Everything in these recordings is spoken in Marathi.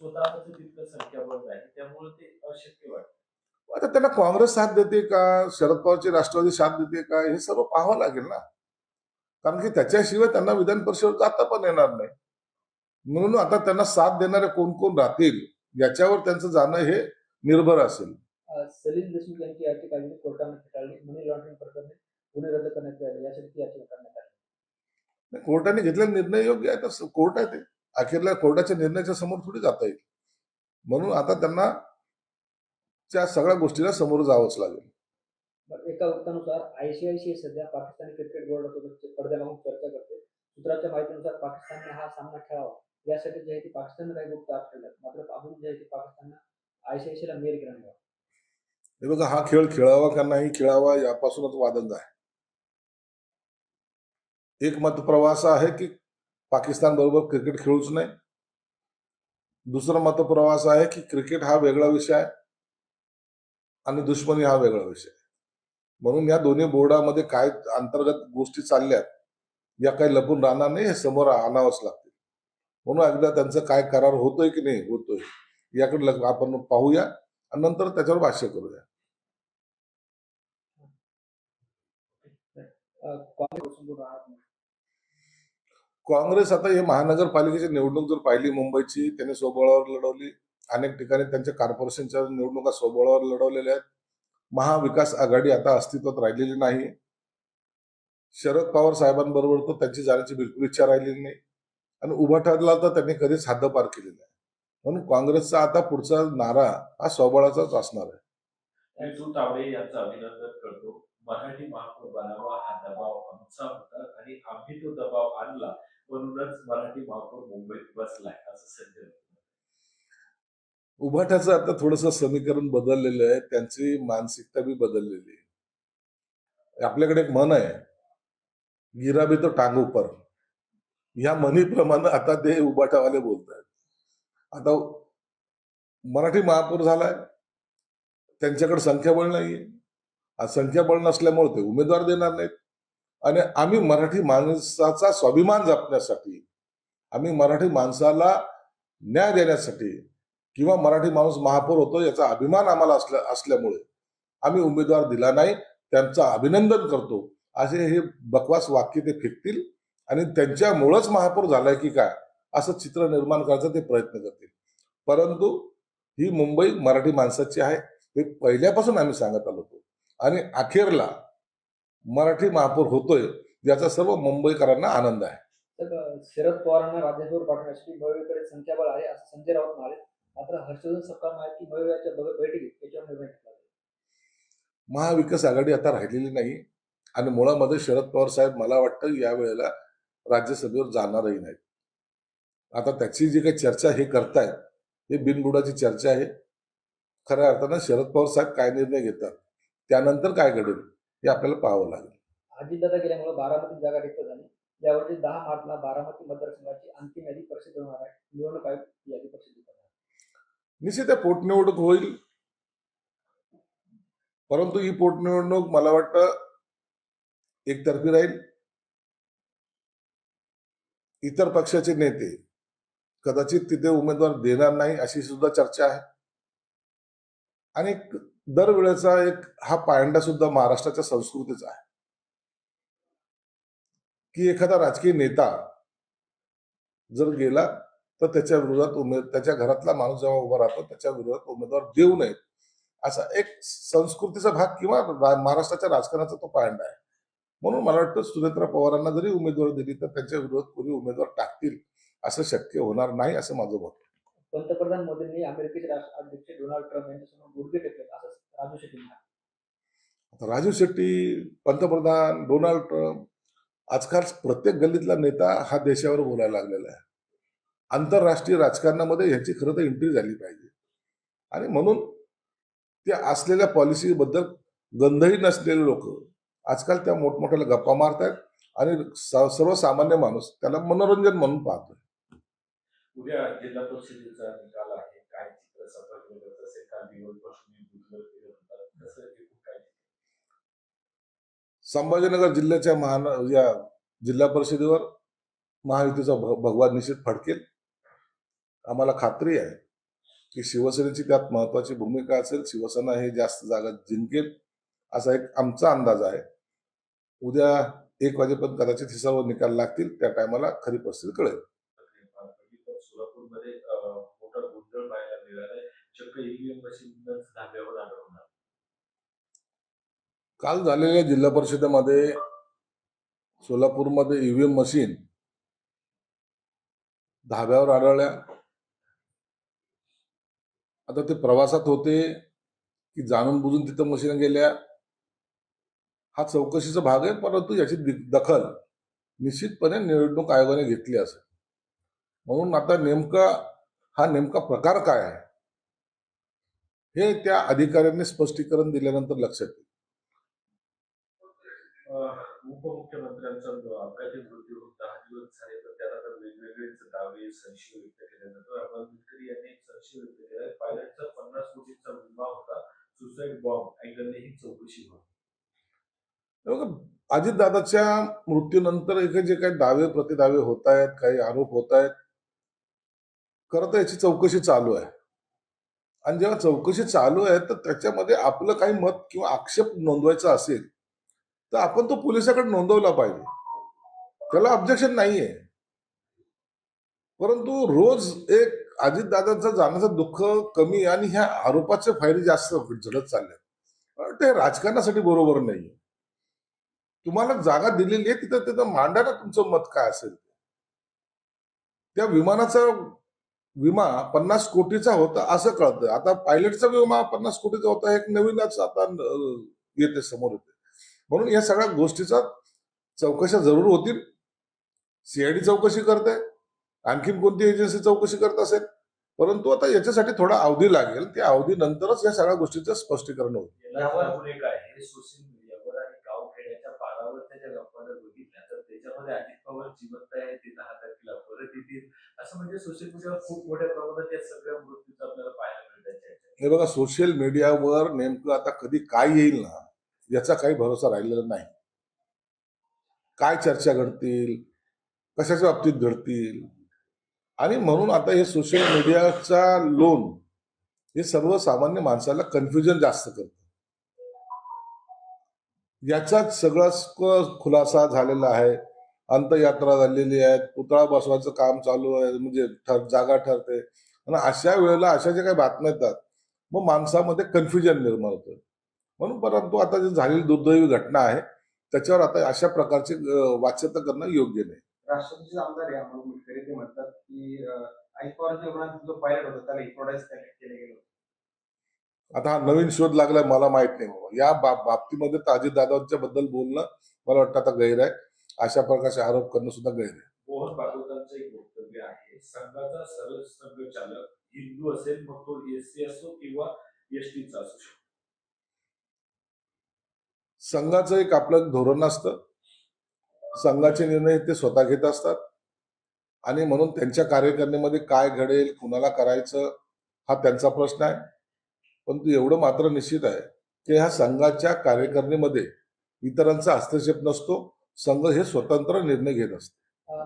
स्वतःच तितकं संख्याबळ नाही त्यामुळे ते अशक्य वाटतं. आता त्यांना काँग्रेस साथ देते का, शरद पवारची राष्ट्रवादी साथ देते का, हे सर्व पाहावं लागेल ना. कारण की त्याच्याशिवाय त्यांना विधान परिषदेवर जाता पण येणार नाही. म्हणून आता त्यांना साथ देणारे कोण कोण राहतील याच्यावर त्यांचं जाणं हे निर्भर असेल. सलीम देशमुख यांची याचिका कोर्टाने फेटाळली. मनी लॉन्ड्रिंग प्रकरणी गुन्हे रद्द करण्यात यावे यासाठी याचिका करण्यात आली. कोर्टाने घेतलेला निर्णय योग्य आहे, तर कोर्ट आहे ते. अखेरला कोर्टाच्या निर्णयाच्या समोर थोडी जाता येईल. म्हणून आता त्यांना त्या सगळ्या गोष्टीला समोर जावंच लागेल. एका वृत्तानुसार आयसीआयसीआय सध्या पाकिस्तानी क्रिकेट बोर्डासोबत पडद्यामागून चर्चा करते. सूत्राच्या माहितीनुसार पाकिस्तानने हा सामना खेळावा यासाठी जे आहे ती पाकिस्तानने काही गुप्त आत ठेवल्यात. मात्र अजून जे आहे ती पाकिस्ताननं आयसीआयसीआयला मेल केला नाही. हे बघा, हा खेळ खेळावा का नाही खेळावा यापासूनच वादंग आहे. एक मत प्रवास आहे की पाकिस्तान बरोबर क्रिकेट खेळूच नाही. दुसरा मत प्रवास आहे की क्रिकेट हा वेगळा विषय आहे आणि दुश्मनी हा वेगळा विषय आहे. म्हणून या दोन्ही बोर्डामध्ये काय अंतर्गत गोष्टी चालल्यात या काही लपून राहणार नाही, हे समोर आणावंच लागतील. म्हणून एकदा त्यांचं काय करार होतोय की नाही होतोय याकडे आपण पाहूया आणि नंतर त्याच्यावर भाष्य करूया. काँग्रेस आता हे महानगरपालिकेची निवडणूक जर पाहिली मुंबईची, त्यांनी स्वबळावर लढवली. अनेक ठिकाणी त्यांच्या कॉर्पोरेशनच्या निवडणुका स्वबळावर लढवलेल्या आहेत. महाविकास आघाडी आता अस्तित्वात राहिलेली नाही. शरद पवार साहेबांबरोबर तर त्यांची जाण्याची बिलकुल इच्छा राहिलेली नाही आणि उभाठाला तर त्यांनी कधीच हद्दपार केलेला आहे. म्हणून काँग्रेसचा आता पुढचा नारा हा स्वबळाचाच असणार आहे. विठू तावडे यांचं अभिनंदन करतो. मराठी महापौर बनावा हा दबाव आमचा होता आणि आम्ही तो दबाव आणला, म्हणूनच मराठी महापौर मुंबईत बसलाय असं संजय. उभाठाचं आता थोडंसं समीकरण बदललेलं आहे, त्यांची मानसिकता बी बदललेली आहे. आपल्याकडे एक म्हण आहे, गिरा भी तो टांग ऊपर. या म्हणीप्रमाणे आता ते उभाटावाले बोलतात. आता मराठी महापौर झालाय, त्यांच्याकडे संख्याबळ नाहीये. संख्याबळ नसल्यामुळे ते उमेदवार देणार नाहीत आणि आम्ही मराठी माणसाचा स्वाभिमान जपण्यासाठी, आम्ही मराठी माणसाला न्याय देण्यासाठी किंवा मराठी माणूस महापौर होतो याचा अभिमान आम्हाला असल्यामुळे आम्ही उमेदवार दिला नाही, त्यांचं अभिनंदन करतो असे हे बकवास वाक्य ते फेकतील आणि त्यांच्यामुळेच महापौर झालाय की काय असं चित्र निर्माण करायचा ते प्रयत्न करतील. परंतु ही मुंबई मराठी माणसाची आहे हे पहिल्यापासून आम्ही सांगत आलो होतो आणि अखेरला मराठी महापौर होतोय याचा सर्व मुंबईकरांना आनंद आहे. शरद पवारांना राज्यसभेवर पाठवण्यासाठी भव्यकडे संख्याबळ आहे असं संजय राऊत म्हणाले. मात्र हर्षवर्धन सपकाळ म्हणाले की भव्याच्या बैठकीत त्याच्यावर निर्णय घेतला. महाविकास आघाडी आता राहिलेली नाही आणि मुळामध्ये शरद पवार साहेब मला वाटतं यावेळेला राज्यसभेवर जाणारही नाहीत. आता त्याची जी काही चर्चा हे करतायत हे बिनबुडाची चर्चा आहे. खऱ्या अर्थानं शरद पवार साहेब काय निर्णय घेतात त्यानंतर काय घडेल हे आपल्याला पाहावं लागेल. अजितदादा गेल्यामुळे बारामती जागा रिक्त झाली. यावर्षी 10 मार्चला बारामती मतदारसंघाची अंतिम यादी प्रसिद्ध होणार आहे. निवडणूक आयोग यादी प्रसिद्ध करणार. निश्चित पोटनिवडणूक होईल, परंतु ही पोटनिवडणूक मला वाटतं एकतर्फी राहील. इतर पक्षाचे नेते कदाचित तिथे उमेदवार देणार नाही अशी सुद्धा चर्चा आहे आणि दरवेळेचा एक हा पायंडा सुद्धा महाराष्ट्राच्या संस्कृतीचा आहे की एखादा राजकीय नेता जर गेला तर त्याच्या विरोधात त्याच्या घरातला माणूस जेव्हा उभा राहतो त्याच्या विरोधात उमेदवार देऊ नयेत असा एक संस्कृतीचा भाग किंवा महाराष्ट्राच्या राजकारणाचा तो पायंडा आहे. म्हणून मला वाटतं सुनेत्रा पवारांना जरी उमेदवारी दिली तर त्यांच्या विरोधात कोणी उमेदवार टाकतील असं शक्य होणार नाही असं माझं मत. पंतप्रधान मोदींनी अमेरिकेचे राष्ट्राध्यक्ष डोनाल्ड ट्रम्प यांच्यासमोर गुडघे टेकले असं राजू शेट्टी म्हणाले. राजू शेट्टी, पंतप्रधान, डोनाल्ड ट्रम्प, आजकाल प्रत्येक गल्लीतला नेता हा देशावर बोलायला लागलेला आहे. आंतरराष्ट्रीय राजकारणामध्ये ह्याची खरं तर एंट्री झाली पाहिजे आणि म्हणून त्या असलेल्या पॉलिसी बद्दल गंधही नसलेले लोक आजकाल त्या मोठमोठ्याला गप्पा मारतायत आणि सर्वसामान्य माणूस त्याला मनोरंजन म्हणून पाहतोय. उद्या जिल्हा परिषदेचा निकाल आहे, काय चित्र समजलं असेल काल संभाजीनगर जिल्ह्याच्या या जिल्हा परिषदेवर महायुतीचा भगवा निषेध फडकेल आम्हाला खात्री आहे. की शिवसेनेची त्यात महत्वाची भूमिका असेल, शिवसेना हे जास्त जागा जिंकेल असा एक आमचा अंदाज आहे. उद्या 1 वाजेपर्यंत कदाचित हे सर्व निकाल लागतील, त्या टायमाला खरी परिस्थिती कळेल. पण सोलापूरमध्ये मोठा गोंधळ पाहायला मिळालाय. चक्क ईव्हीएम मशीनच धाब्यावर आढळणार. काल झालेल्या जिल्हा परिषदेमध्ये सोलापूरमध्ये ईव्हीएम मशीन धाब्यावर आढळल्या. आता ते प्रवासात होते की जाणून बुजून तिथं मशीन गेल्या, हा चौकशीचा भाग आहे. परंतु याची दखल निश्चितपणे निवडणूक आयोगाने घेतली असेल. म्हणून आता नेमका प्रकार काय आहे हे त्या अधिकाऱ्यांनी स्पष्टीकरण दिल्यानंतर लक्षात येईल. उपमुख्यमंत्र्यांचा अपघाती मृत्यू 10 दिवस झाले, तर त्याला तर वेगवेगळेच दावे संशय व्यक्त केले जातात. अमोल मिटकरी यांनी एक संशय व्यक्त केला, पायलटचा 50 कोटीचा विमा होता, सुसाईड बॉम्ब अँगलने ही चौकशी व्हावी. अजितदादाच्या मृत्यूनंतर हे जे काही दावे प्रतिदावे होत आहेत, काही आरोप होत आहेत, खरं तर याची चौकशी चालू आहे. आणि जेव्हा चौकशी चालू आहे तर त्याच्यामध्ये आपलं काही मत किंवा आक्षेप नोंदवायचा असेल तर आपण तो पोलिसाकडे नोंदवला पाहिजे, त्याला ऑब्जेक्शन नाहीये. परंतु रोज एक अजितदादांचं जाण्याचं दुःख कमी आणि ह्या आरोपाचे फायदे जास्त झडत चालले, ते राजकारणासाठी बरोबर नाहीये. तुम्हाला जागा दिलेली आहे तिथं तिथं मांडा ना तुमचं मत काय असेल. त्या विमानाचा विमा 50 कोटीचा होता असं कळतं. आता पायलटचा विमा 50 कोटीचा होता, एक नवीनच आता येते समोर येते. म्हणून या सगळ्या गोष्टीचा चौकशा जरूर होतील. सीआयडी चौकशी करते, आणखीन कोणती एजन्सी चौकशी करत असेल, परंतु आता याच्यासाठी थोडा अवधी लागेल. त्या अवधीनंतरच या सगळ्या गोष्टीचं स्पष्टीकरण होईल. यावर एक आहे सोशल मीडियावर आणि गावखेड्याच्या पारावरच्या ज्या गप्पा जर बघितल्या तर त्याच्यामध्ये अजित पवार जिवंत आहे, ते 10 तारखेला परत येतील, असं म्हणजे सोशल मीडियावर खूप मोठ्या प्रमाणात या सगळ्या मृत्यूचं आपल्याला पाहायला मिळतात. हे बघा, सोशल मीडियावर नेमकं आता कधी काय येईल ना याचा काही भरोसा राहिलेला नाही. काय चर्चा घडतील, कशाच्या बाबतीत घडतील, आणि म्हणून आता हे सोशल मीडियाचा लोन हे सर्वसामान्य माणसाला कन्फ्युजन जास्त करतं. याचाच सगळा खुलासा झालेला आहे. अंतयात्रा झालेली आहे, पुतळा बसवायचं काम चालू आहे, म्हणजे जागा ठरते. आणि अशा वेळेला अशा ज्या काही बातम्या येतात मग माणसामध्ये कन्फ्युजन निर्माण होतं. म्हणून परंतु आता जी झालेली दुर्दैवी घटना आहे त्याच्यावर आता अशा प्रकारची वाच्यता करणं योग्य नाही. राष्ट्रपतीचे आमदार आहे अमोल मिटकरी, ते म्हणतात की अजित पवारच्या विमानात जो पायलट होता त्याला इम्प्रोडाईज केलं गेलं. आता हा नवीन शोध लागलाय, मला माहित नाही बाबा. या बाबतीमध्ये तर अजितदादांच्या बद्दल बोलणं मला वाटतं आता गैर आहे. अशा प्रकारचे आरोप करणं सुद्धा गैर आहे. मोहन भागवतांचं एक वक्तव्य आहे, संघाचा सरळ संघचालक हिंदू असेल, मग तो एससी असो किंवा एसटीचा असू शकतो. संघाचं एक आपलं धोरण असतं, संघाचे निर्णय ते स्वतः घेत असतात, आणि म्हणून त्यांच्या कार्यकारिणीमध्ये काय घडेल, कुणाला करायचं हा त्यांचा प्रश्न आहे. परंतु एवढं मात्र निश्चित आहे की ह्या संघाच्या कार्यकारिणीमध्ये इतरांचा हस्तक्षेप नसतो. संघ हे स्वतंत्र निर्णय घेत असतो.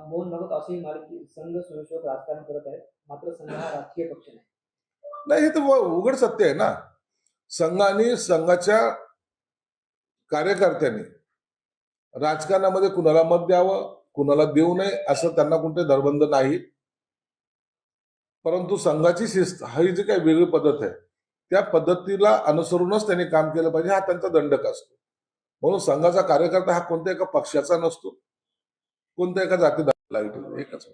मोहन भागवत असेही म्हणाले की संघ स्वयंसेवक राजकारण करत आहे, मात्र संघ हा राजकीय पक्ष नाही. नाही, हे तर उघड सत्य आहे ना. संघ आणि संघाच्या कार्यकर्त्यांनी राजकारणामध्ये कुणाला मत द्यावं, कुणाला देऊ नये असं त्यांना कोणते निर्बंध नाही. परंतु संघाची शिस्त ही जी काही वेगळी पद्धत आहे त्या पद्धतीला अनुसरूनच त्यांनी काम केलं पाहिजे, हा त्यांचा दंडक असतो. म्हणून संघाचा कार्यकर्ता हा कोणत्या एका पक्षाचा नसतो, कोणत्या एका जाती धर्माला एकच.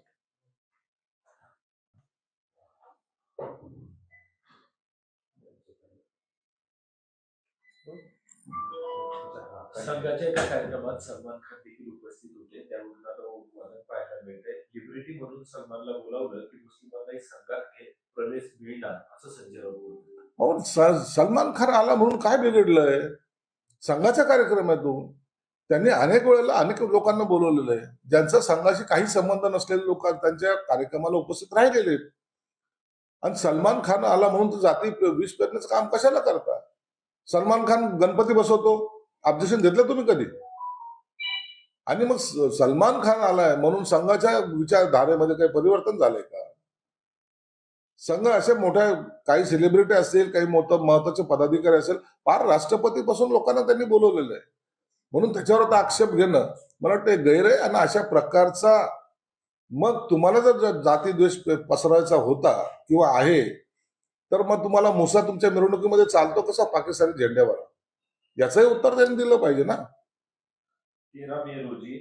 संघाच्या एका कार्यक्रमात सलमान खान देखील उपस्थित होते. त्यावरून आता वादन पाहायला मिळतंय. लिबरेटी म्हणून सलमानला बोलावलं की मुस्लिमांनाही संघात प्रवेश मिळणार, असं संजय राऊत बोलले. सलमान खान आला म्हणून काय बिघडलंय? संघाचा कार्यक्रम आहे तो. त्यांनी अनेक वेळेला अनेक लोकांना बोलवलेलं आहे, ज्यांचा संघाशी काही संबंध नसलेले लोक त्यांच्या कार्यक्रमाला उपस्थित राहिलेले आहेत. आणि सलमान खान आला म्हणून जाती विष पेरण्याचं काम कशाला करता? सलमान खान गणपती बसवतो, ऑब्जेक्शन घेतलं तुम्ही कधी? आणि मग सलमान खान आलाय म्हणून संघाच्या विचारधारेमध्ये काही परिवर्तन झालंय का? संघ असे मोठ्या काही सेलिब्रिटी असतील, काही महत्वाचे पदाधिकारी असेल, फार राष्ट्रपतीपासून लोकांना त्यांनी बोलवलेलं आहे. म्हणून त्याच्यावर आता आक्षेप घेणं मला वाटतं हे गैर आहे. आणि अशा प्रकारचा मग तुम्हाला जर जातीद्वेष पसरवायचा होता किंवा आहे, तर मग तुम्हाला मुसा तुमच्या मिरवणुकीमध्ये चालतो कसा पाकिस्तानी झेंड्यावर, याचंही उत्तर त्यांनी दिलं पाहिजे ना. 13 मे रोजी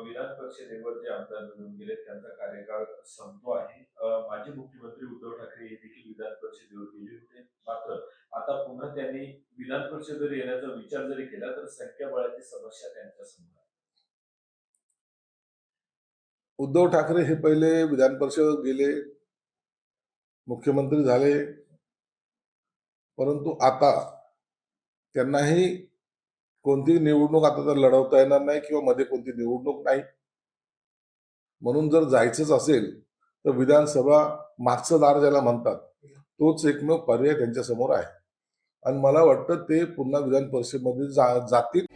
विधान परिषदेवर जे आमदार निवडून गेले त्यांचा कार्यकाळ संपतो आहे. माजी मुख्यमंत्री उद्धव ठाकरे हे देखील विधान परिषदेवर गेले होते. मात्र आता पुन्हा त्यांनी विधान परिषदेवर येण्याचा विचार जरी केला तर संख्याबळाची समस्या त्यांच्यासमोर आहे. उद्धव ठाकरे हे पहिले विधान परिषदेवर गेले, मुख्यमंत्री झाले, परंतु आता त्यांनाही कोणतीही निवडणूक आता तर लढवता येणार नाही किंवा मध्ये कोणती निवडणूक नाही. म्हणून जर जायचंच असेल तर विधानसभा मागचं दार ज्याला म्हणतात तोच एकमेव पर्याय त्यांच्या समोर आहे. आणि मला वाटतं ते पुन्हा विधान परिषदेमध्ये जातील.